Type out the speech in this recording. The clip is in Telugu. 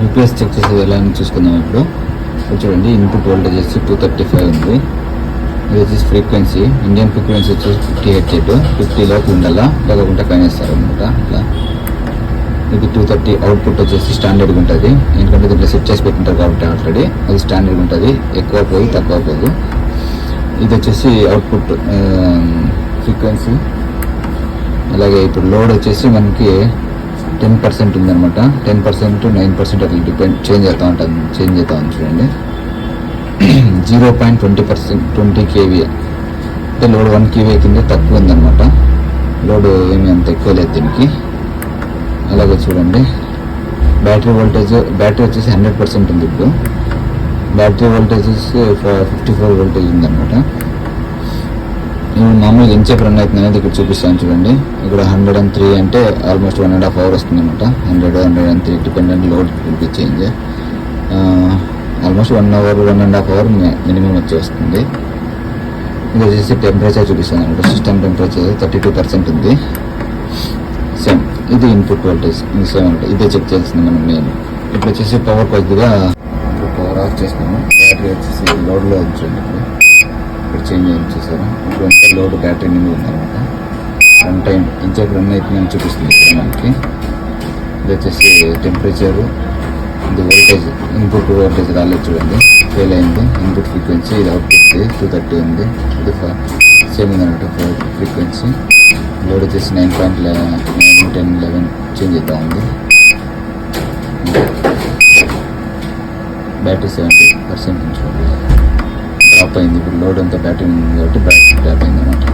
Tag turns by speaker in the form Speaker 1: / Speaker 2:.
Speaker 1: యూపీఎస్ చెక్ చేసేది ఎలా అని చూసుకుందాం. ఇప్పుడు చూడండి, ఇన్పుట్ వోల్టేజ్ వచ్చి 235 ఉంది. ఇది వచ్చేసి ఫ్రీక్వెన్సీ, ఇండియన్ ఫ్రీక్వెన్సీ వచ్చేసి 58, 50 లోపు ఉండాలా, లేకుండా కనేస్తారు అనమాట. అట్లా ఇది 230. అవుట్పుట్ వచ్చేసి స్టాండర్డ్గా ఉంటుంది, ఎందుకంటే దీంట్లో సెట్ చేసి పెట్టింటారు కాబట్టి ఆల్రెడీ అది స్టాండర్డ్గా ఉంటుంది, ఎక్కువ పోయి తక్కువ పోదు. ఇది వచ్చేసి అవుట్పుట్ ఫ్రీక్వెన్సీ. అలాగే ఇప్పుడు లోడ్ వచ్చేసి మనకి 10% ఉందన్నమాట. 10%, 9% అట్లా డిపెండ్ చేంజ్ అవుతూ ఉంది చూడండి. 0.20%, 20 kVA అంటే లోడ్ 1 kVA కింద తక్కువ ఉందన్నమాట. లోడ్ ఏమి అంత ఎక్కువ లేదు దీనికి. అలాగే చూడండి, బ్యాటరీ వచ్చేసి 100% ఉంది. ఇప్పుడు బ్యాటరీ వోల్టేజ్ 54 వోల్టేజ్ ఉందన్నమాట. మామూలుగా ఎంతసేపు రన్ అవుతుంది అనేది ఇక్కడ చూపిస్తాను చూడండి. ఇక్కడ 103 అంటే ఆల్మోస్ట్ 1.5 hour వస్తుంది అనమాట. 100, 103 dependent load change. Almost 1 hour, 1.5 hour minimum వచ్చి వస్తుంది. ఇది వచ్చేసి టెంపరేచర్ చూపిస్తాను అనమాట. సిస్టమ్ టెంపరేచర్ 32% ఉంది. సేమ్ ఇది ఇన్పుట్ వోల్టేజ్ సేమ్ అంటే ఇదే చెక్ చేస్తుంది మనం మెయిన్. ఇప్పుడు వచ్చేసి పవర్ కొద్దిగా పవర్ ఆఫ్ చేస్తున్నాము. బ్యాటరీ వచ్చేసి లోడ్లో ఉంచండి. ఇప్పుడు చేంజ్ అయ్యి చూసారు. ఇప్పుడు అంతా లోడ్ బ్యాటరీ నిండి ఉందన్నమాట. వన్ టైం ఇంచేపు రన్ అవుతుందని చూపిస్తుంది ఇక్కడ మనకి. ఇది వచ్చేసి టెంపరేచరు, ఇది వోల్టేజ్, ఇన్పుట్ వోల్టేజ్ రాలేదు చూడండి, ఫెయిల్ అయింది. ఇన్పుట్ ఫ్రీక్వెన్సీ, ఇది అవుట్పుట్ 230 ఉంది. ఇది సేమ్ ఉందన్నమాట ఫ్రీక్వెన్సీ. లోడ్ వచ్చేసి 9.9, 10, 11 చేంజ్ అవుతా ఉంది. బ్యాటరీ 70% చూడండి డ్రాప్ అయింది. ఇప్పుడు లోడ్ అంతా బ్యాటరీ ఉంది కాబట్టి బ్యాటరీ డ్రాప్ అయింది అన్నమాట.